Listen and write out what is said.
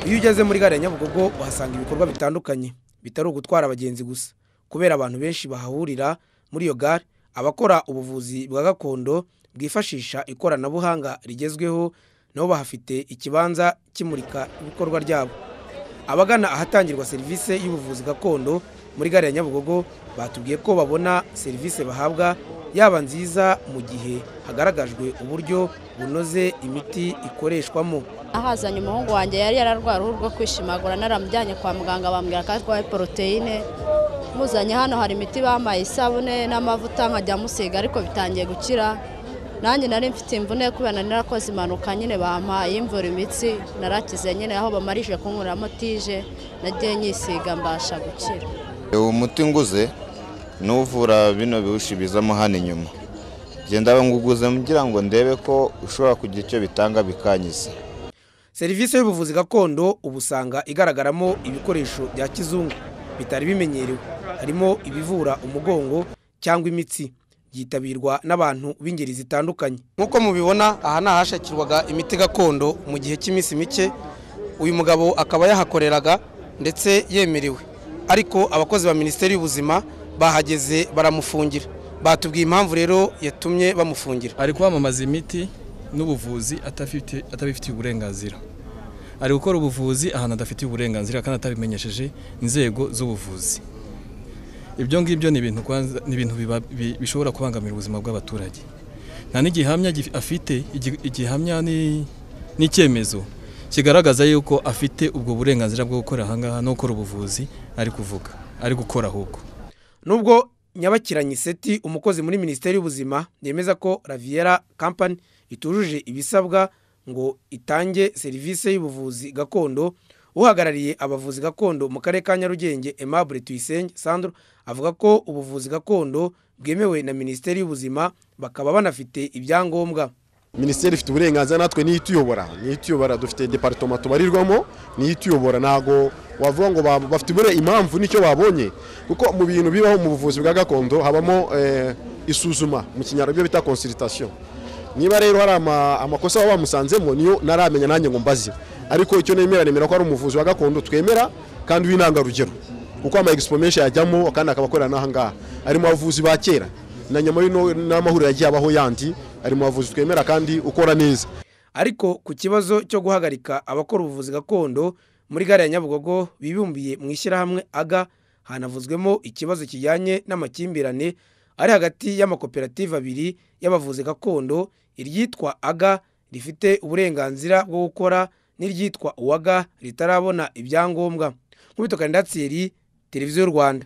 Iyo ugeze muri gare ya Nyabugogo uhasanga ibikorwa bitandukanye bitari ugutwara abagenzi gusa, kubera abantu benshi bahahurira muri iyo gare. Abakora ubuvuzi bwa gakondo bwifashisha ikoranabuhanga rigezweho nabo bahafite ikibanza kimurika ibikorwa ryabo. Abagana ahatangirwa serivisi y'ubuvuzi gakondo muri gare ya Nyabugogo batubwiye ko babona serivisi bahabwa yaba nziza mu gihe hagaragajwe uburyo bunoze imiti ikoreshwamo. Ahazanye umuhungu wanjye yari yararwaye uruhu rwo kwishimagura, naramujyanye kwa muganga bambwira ko atwaye proteine. Muzanye hano hari imiti bamaye, isabune n'amavuta nkajya musiga, ariko bitangiye gukira. Nanjye nari mfite imvune kubera narakoze impanuka, nyine bampaye imvura imitsi, narakize nyine aho bamarije kunkuramo tije, nagiye nyisiga mbasha gukira. Umuti nguze n'uvura bino bihushi bizamo hano inyuma. Genda nguguze mugira ngo ndebe ko ushobora kugira icyo bitanga bikanyiza. Serivisi y'ubuvuzi gakondo ubusanga igaragaramo ibikoresho bya kizungu bitari bimenyerewe, harimo ibivura umugongo cyangwa imitsi, yitabirwa n'abantu b'ingeri zitandukanye. Nkuko mubibona aha nahashakirwaga imiti gakondo mu gihe cy'iminsi mike, uyu mugabo akaba yahakoreraga ndetse yemerewe, ariko abakozi ba Minisiteri y'Ubuzima bahageze baramufungira. Batubwiye impamvu rero yatumye bamufungira. Ari kwamamaza imiti n'ubuvuzi atabifitiye uburenganzira. Ari gukora ubuvuzi ahantu adafitiye uburenganzira kandi atabimenyesheje inzego z'ubuvuzi. Ibyo ngibyo ni ibintu bishobora kubangamira ubuzima bw'abaturage. Nta n'igihamya afite, igihamya n'icyemezo kigaragaza yuko afite ubwo burenganzira bwo gukora ahangaha no gukora ubuvuzi ari kuvuga, ari gukora ahubwo. Nubwo Nyabakiranye Seti, umukozi muri Minisiteri y'Ubuzima, yemeza ko Raviera Company itujuje ibisabwa ngo itange serivisi y'ubuvuzi gakondo, uhagarariye abavuzi gakondo mu karere ka Nyarugenge Aimable Tuyisenge Sandro avuga ko ubuvuzi gakondo bwemewe na Minisiteri y'Ubuzima, bakaba banafite ibyangombwa. Minisiteri ifite uburenganzira, natwe ni ituyobora, dufite departement tubarirwamo, ni ituyobora. Nago wavuga ngo bafite bure impamvu nicyo babonye, kuko mu bintu bibaho mu buvuzi bwa gakondo habamo isuzuma, mu kinyarwanda bita consultation. Niba rero hari amakosa baba bamusanzemo, niyo naramenya nanjye ngo mbaze, ariko icyo nemera ko ari umuvuzi wa gakondo twemera kandi w'intangarugero, kuko ama experimentation yajyamo kandi akabakorera n'ahangaha. Ari mu bavuzi ba kera na nyuma n'amahuriro yagiye abaho yandi, ari mu bavuzi twemera kandi ukora neza. Ariko ku kibazo cyo guhagarika abakora ubuvuzi gakondo muri gare ya Nyabugogo bibumbiye mu ishyirahamwe AGA, hanavuzwemo ikibazo kijyanye n'amakimbirane ari hagati y'amakoperative abiri y'abavuzi gakondo, iryitwa AGA rifite uburenganzira bwo gukora n'iryitwa UWAGA ritarabona ibyangombwa. Nkubito Kandidatseri, Televiziyo y'u Rwanda.